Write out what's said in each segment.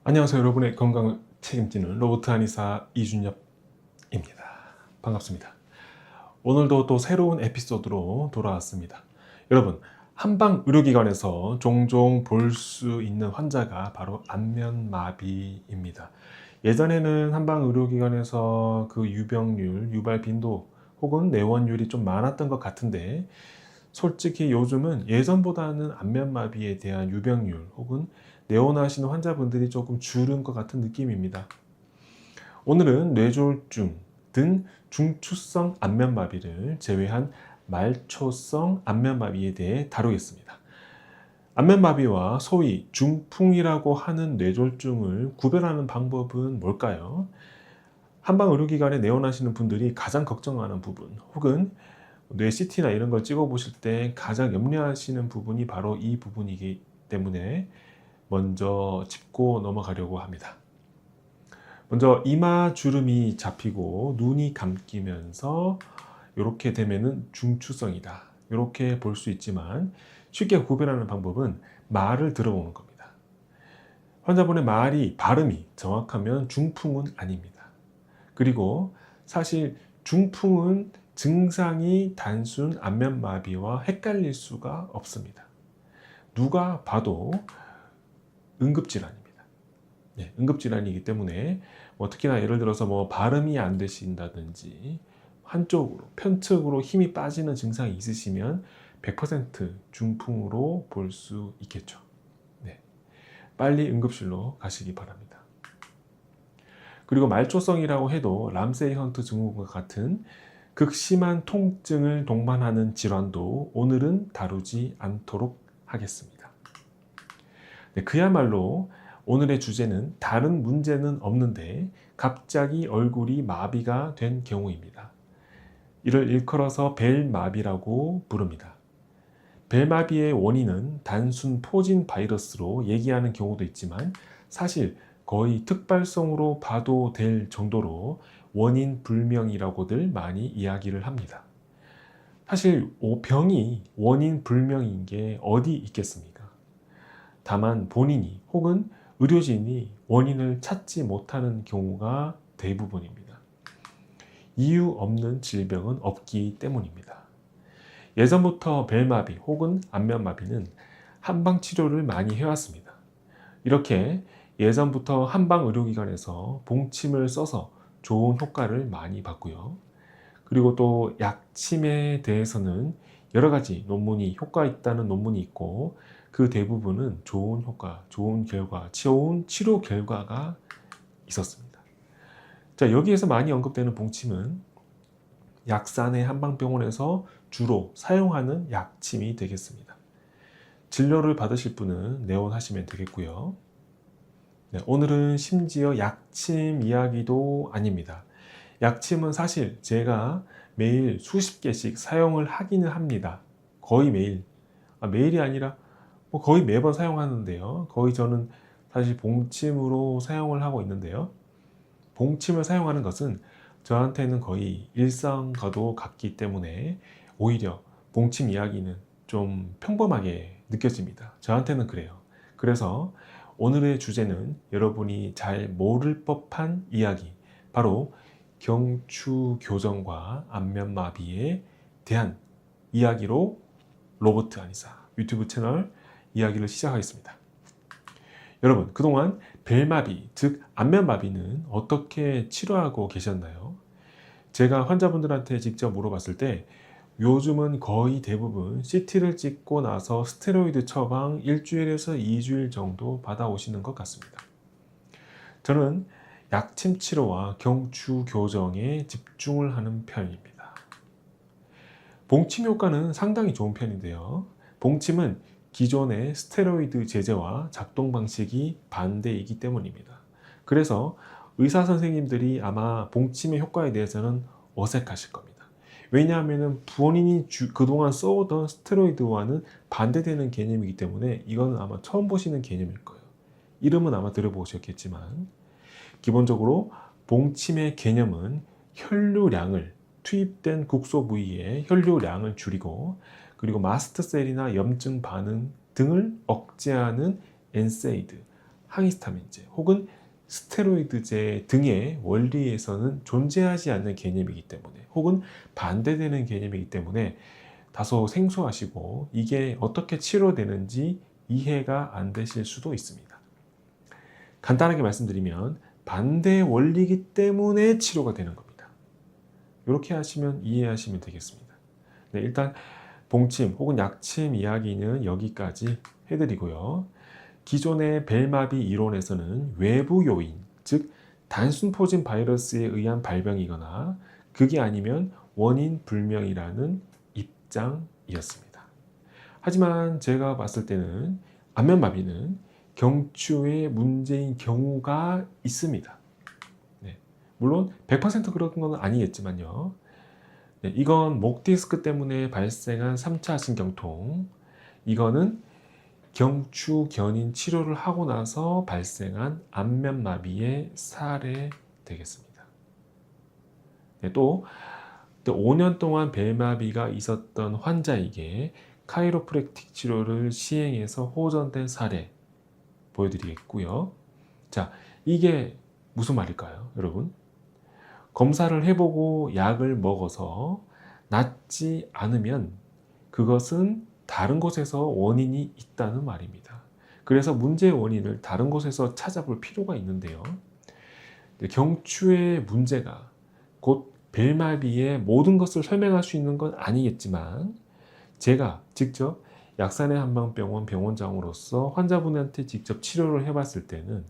안녕하세요. 여러분의 건강을 책임지는 로봇 한의사 이준엽입니다. 반갑습니다. 오늘도 또 새로운 에피소드로 돌아왔습니다. 여러분, 한방 의료기관에서 종종 볼 수 있는 환자가 바로 안면마비입니다. 예전에는 한방 의료기관에서 그 유병률, 유발 빈도 혹은 내원율이 좀 많았던 것 같은데, 솔직히 요즘은 예전보다는 안면마비에 대한 유병률 혹은 내원하시는 환자분들이 조금 줄은 것 같은 느낌입니다. 오늘은 뇌졸중 등 중추성 안면마비를 제외한 말초성 안면마비에 대해 다루겠습니다. 안면마비와 소위 중풍이라고 하는 뇌졸중을 구별하는 방법은 뭘까요? 한방의료기관에 내원하시는 분들이 가장 걱정하는 부분 혹은 뇌 CT나 이런 걸 찍어 보실 때 가장 염려하시는 부분이 바로 이 부분이기 때문에 먼저 짚고 넘어가려고 합니다. 먼저 이마 주름이 잡히고 눈이 감기면서 이렇게 되면은 중추성이다, 이렇게 볼 수 있지만 쉽게 구별하는 방법은 말을 들어보는 겁니다. 환자분의 발음이 정확하면 중풍은 아닙니다. 그리고 사실 중풍은 증상이 단순 안면마비와 헷갈릴 수가 없습니다. 누가 봐도 응급질환입니다. 네, 응급질환이기 때문에 특히나 예를 들어서 발음이 안 되신다든지 한쪽으로 편측으로 힘이 빠지는 증상이 있으시면 100% 중풍으로 볼 수 있겠죠. 네, 빨리 응급실로 가시기 바랍니다. 그리고 말초성이라고 해도 람세이 헌트 증후군과 같은 극심한 통증을 동반하는 질환도 오늘은 다루지 않도록 하겠습니다. 네, 그야말로 오늘의 주제는 다른 문제는 없는데 갑자기 얼굴이 마비가 된 경우입니다. 이를 일컬어서 벨마비라고 부릅니다. 벨마비의 원인은 단순 포진 바이러스로 얘기하는 경우도 있지만 사실 거의 특발성으로 봐도 될 정도로 원인 불명이라고들 많이 이야기를 합니다. 사실 병이 원인 불명인 게 어디 있겠습니까? 다만 본인이 혹은 의료진이 원인을 찾지 못하는 경우가 대부분입니다. 이유 없는 질병은 없기 때문입니다. 예전부터 벨마비 혹은 안면마비는 한방 치료를 많이 해왔습니다. 이렇게 예전부터 한방 의료기관에서 봉침을 써서 좋은 효과를 많이 봤고요. 그리고 또 약침에 대해서는 여러 가지 논문이 효과 있다는 논문이 있고 그 대부분은 좋은 효과, 좋은 결과, 좋은 치료 결과가 있었습니다. 자, 여기에서 많이 언급되는 봉침은 약산의 한방병원에서 주로 사용하는 약침이 되겠습니다. 진료를 받으실 분은 내원하시면 되겠고요. 네, 오늘은 심지어 약침 이야기도 아닙니다. 약침은 사실 제가 매일 수십 개씩 사용을 하기는 합니다. 거의 매일. 매일이 아니라 거의 매번 사용하는데요. 거의 저는 사실 봉침으로 사용을 하고 있는데요. 봉침을 사용하는 것은 저한테는 거의 일상과도 같기 때문에 오히려 봉침 이야기는 좀 평범하게 느껴집니다. 저한테는 그래요. 그래서 오늘의 주제는 여러분이 잘 모를 법한 이야기, 바로 경추교정과 안면마비에 대한 이야기로 로봇 한의사 유튜브 채널 이야기를 시작하겠습니다. 여러분, 그동안 벨마비, 즉 안면마비는 어떻게 치료하고 계셨나요? 제가 환자분들한테 직접 물어봤을 때 요즘은 거의 대부분 CT를 찍고 나서 스테로이드 처방 1주일에서 2주일 정도 받아오시는 것 같습니다. 저는 약침 치료와 경추 교정에 집중을 하는 편입니다. 봉침 효과는 상당히 좋은 편인데요. 봉침은 기존의 스테로이드 제제와 작동 방식이 반대이기 때문입니다. 그래서 의사 선생님들이 아마 봉침의 효과에 대해서는 어색하실 겁니다. 왜냐하면 본인이 그동안 써오던 스테로이드와는 반대되는 개념이기 때문에 이건 아마 처음 보시는 개념일 거예요. 이름은 아마 들어보셨겠지만 기본적으로 봉침의 개념은 혈류량을, 투입된 국소 부위의 혈류량을 줄이고 그리고 마스트셀이나 염증 반응 등을 억제하는 엔세이드, 항히스타민제 혹은 스테로이드제 등의 원리에서는 존재하지 않는 개념이기 때문에 혹은 반대되는 개념이기 때문에 다소 생소하시고 이게 어떻게 치료되는지 이해가 안 되실 수도 있습니다. 간단하게 말씀드리면 반대 원리이기 때문에 치료가 되는 겁니다. 이렇게 하시면 이해하시면 되겠습니다. 네, 일단 봉침 혹은 약침 이야기는 여기까지 해드리고요. 기존의 벨마비 이론에서는 외부 요인, 즉 단순 포진 바이러스에 의한 발병이거나 그게 아니면 원인 불명이라는 입장이었습니다. 하지만 제가 봤을 때는 안면마비는 경추에 문제인 경우가 있습니다. 네, 물론 100% 그런 건 아니겠지만요. 네, 이건 목 디스크 때문에 발생한 3차 신경통, 이거는 경추 견인 치료를 하고 나서 발생한 안면마비의 사례 되겠습니다. 네, 또 5년 동안 벨마비가 있었던 환자에게 카이로프랙틱 치료를 시행해서 호전된 사례 보여드리겠고요. 자, 이게 무슨 말일까요, 여러분? 검사를 해보고 약을 먹어서 낫지 않으면 그것은 다른 곳에서 원인이 있다는 말입니다. 그래서 문제의 원인을 다른 곳에서 찾아볼 필요가 있는데요. 경추의 문제가 곧 벨마비의 모든 것을 설명할 수 있는 건 아니겠지만 제가 직접 약산의 한방병원 병원장으로서 환자분한테 직접 치료를 해봤을 때는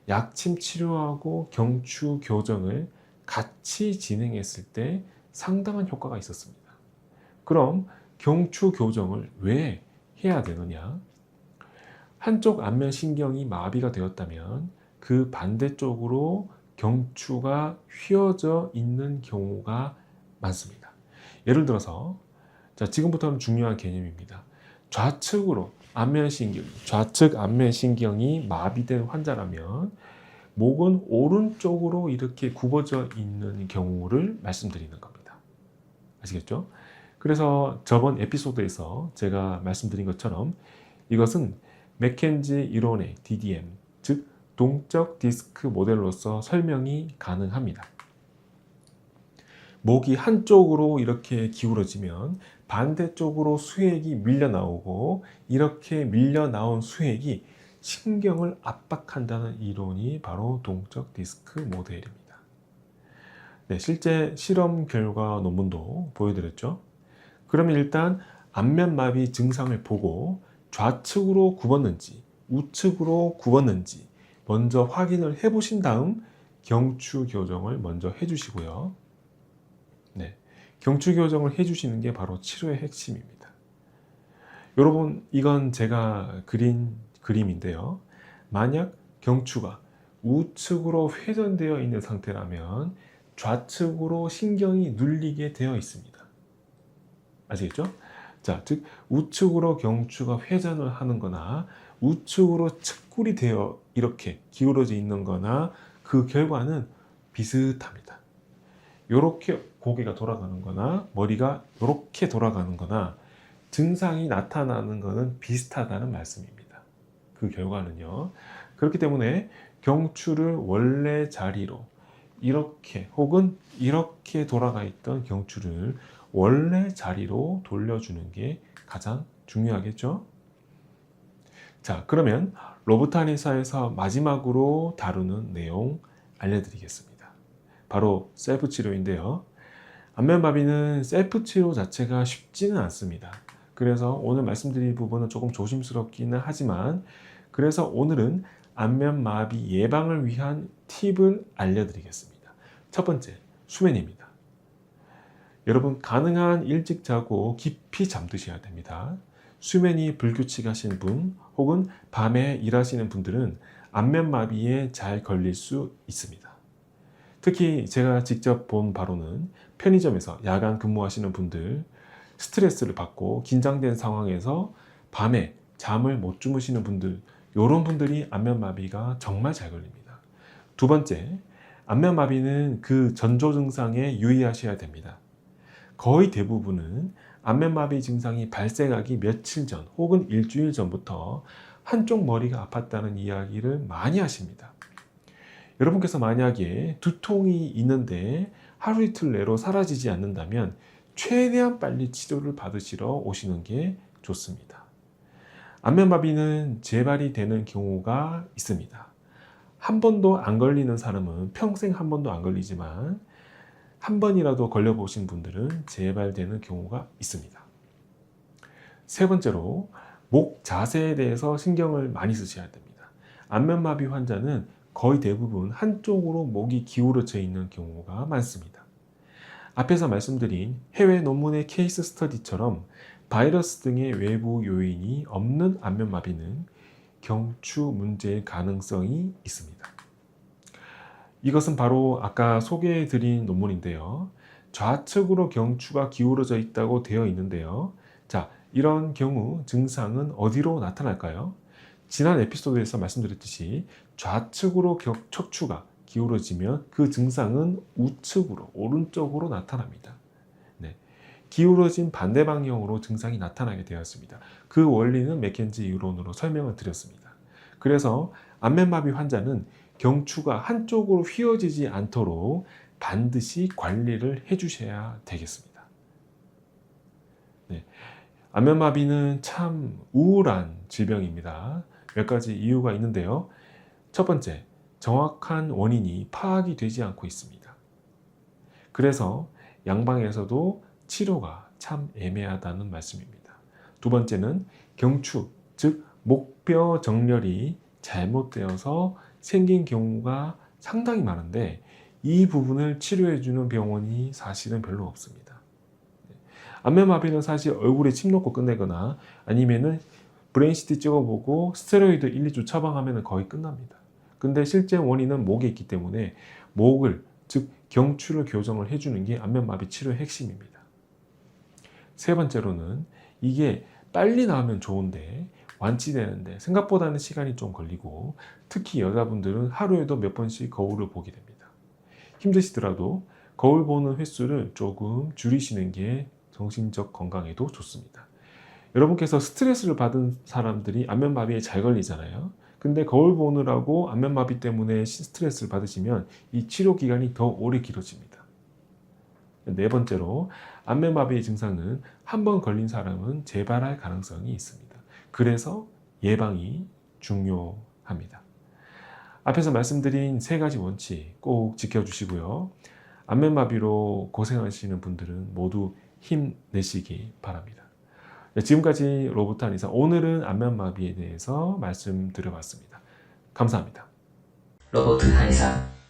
약침 치료하고 경추 교정을 같이 진행했을 때 상당한 효과가 있었습니다. 그럼 경추 교정을 왜 해야 되느냐? 한쪽 안면신경이 마비가 되었다면 그 반대쪽으로 경추가 휘어져 있는 경우가 많습니다. 예를 들어서 지금부터는 중요한 개념입니다. 좌측 안면신경이 마비된 환자라면 목은 오른쪽으로 이렇게 굽어져 있는 경우를 말씀드리는 겁니다. 아시겠죠? 그래서 저번 에피소드에서 제가 말씀드린 것처럼 이것은 맥켄지 이론의 DDM, 즉 동적 디스크 모델로서 설명이 가능합니다. 목이 한쪽으로 이렇게 기울어지면 반대쪽으로 수액이 밀려 나오고 이렇게 밀려 나온 수액이 신경을 압박한다는 이론이 바로 동적 디스크 모델입니다. 네, 실제 실험 결과 논문도 보여드렸죠. 그러면 일단 안면마비 증상을 보고 좌측으로 굽었는지 우측으로 굽었는지 먼저 확인을 해보신 다음 경추 교정을 먼저 해주시고요. 네, 경추 교정을 해주시는 게 바로 치료의 핵심입니다. 여러분, 이건 제가 그린 그림인데요. 만약 경추가 우측으로 회전되어 있는 상태라면 좌측으로 신경이 눌리게 되어 있습니다. 아시겠죠? 자, 즉 우측으로 경추가 회전을 하는 거나 우측으로 측굴이 되어 이렇게 기울어져 있는 거나 그 결과는 비슷합니다. 이렇게 고개가 돌아가는 거나 머리가 이렇게 돌아가는 거나 증상이 나타나는 것은 비슷하다는 말씀입니다. 그 결과는요. 그렇기 때문에 경추를 원래 자리로 이렇게 혹은 이렇게 돌아가 있던 경추를 원래 자리로 돌려주는 게 가장 중요하겠죠. 자, 그러면 로보타니사에서 마지막으로 다루는 내용 알려드리겠습니다. 바로 셀프 치료인데요. 안면마비는 셀프 치료 자체가 쉽지는 않습니다. 그래서 오늘 말씀드릴 부분은 조금 조심스럽기는 하지만 그래서 오늘은 안면마비 예방을 위한 팁을 알려드리겠습니다. 첫 번째, 수면입니다. 여러분, 가능한 일찍 자고 깊이 잠드셔야 됩니다. 수면이 불규칙하신 분 혹은 밤에 일하시는 분들은 안면마비에 잘 걸릴 수 있습니다. 특히 제가 직접 본 바로는 편의점에서 야간 근무하시는 분들, 스트레스를 받고 긴장된 상황에서 밤에 잠을 못 주무시는 분들, 이런 분들이 안면마비가 정말 잘 걸립니다. 두 번째, 안면마비는 그 전조 증상에 유의하셔야 됩니다. 거의 대부분은 안면마비 증상이 발생하기 며칠 전 혹은 일주일 전부터 한쪽 머리가 아팠다는 이야기를 많이 하십니다. 여러분께서 만약에 두통이 있는데 하루 이틀 내로 사라지지 않는다면 최대한 빨리 치료를 받으시러 오시는 게 좋습니다. 안면마비는 재발이 되는 경우가 있습니다. 한 번도 안 걸리는 사람은 평생 한 번도 안 걸리지만 한 번이라도 걸려보신 분들은 재발되는 경우가 있습니다. 세 번째로 목 자세에 대해서 신경을 많이 쓰셔야 됩니다. 안면마비 환자는 거의 대부분 한쪽으로 목이 기울어져 있는 경우가 많습니다. 앞에서 말씀드린 해외 논문의 케이스 스터디처럼 바이러스 등의 외부 요인이 없는 안면마비는 경추 문제의 가능성이 있습니다. 이것은 바로 아까 소개해 드린 논문인데요. 좌측으로 경추가 기울어져 있다고 되어 있는데요. 자, 이런 경우 증상은 어디로 나타날까요? 지난 에피소드에서 말씀드렸듯이 좌측으로 척추가 기울어지면 그 증상은 우측으로, 오른쪽으로 나타납니다. 네. 기울어진 반대 방향으로 증상이 나타나게 되었습니다. 그 원리는 맥켄지 이론으로 설명을 드렸습니다. 그래서 안면마비 환자는 경추가 한쪽으로 휘어지지 않도록 반드시 관리를 해주셔야 되겠습니다. 네. 안면마비는 참 우울한 질병입니다. 몇 가지 이유가 있는데요. 첫 번째, 정확한 원인이 파악이 되지 않고 있습니다. 그래서 양방에서도 치료가 참 애매하다는 말씀입니다. 두 번째는 경추, 즉 목뼈 정렬이 잘못되어서 생긴 경우가 상당히 많은데 이 부분을 치료해주는 병원이 사실은 별로 없습니다. 안면마비는 사실 얼굴에 침 놓고 끝내거나 아니면은 브레인CT 찍어보고 스테로이드 1, 2주 처방하면 거의 끝납니다. 근데 실제 원인은 목에 있기 때문에 목을, 즉 경추를 교정을 해주는 게 안면마비 치료의 핵심입니다. 세 번째로는 이게 빨리 나으면 좋은데 완치되는데 생각보다는 시간이 좀 걸리고 특히 여자분들은 하루에도 몇 번씩 거울을 보게 됩니다. 힘드시더라도 거울 보는 횟수를 조금 줄이시는 게 정신적 건강에도 좋습니다. 여러분께서 스트레스를 받은 사람들이 안면마비에 잘 걸리잖아요. 근데 거울 보느라고 안면마비 때문에 스트레스를 받으시면 이 치료 기간이 더 오래 길어집니다. 네 번째로 안면마비의 증상은 한 번 걸린 사람은 재발할 가능성이 있습니다. 그래서 예방이 중요합니다. 앞에서 말씀드린 세 가지 원칙 꼭 지켜주시고요. 안면마비로 고생하시는 분들은 모두 힘내시기 바랍니다. 지금까지 로버트 한의사, 오늘은 안면마비에 대해서 말씀드려봤습니다. 감사합니다. 로버트 한의사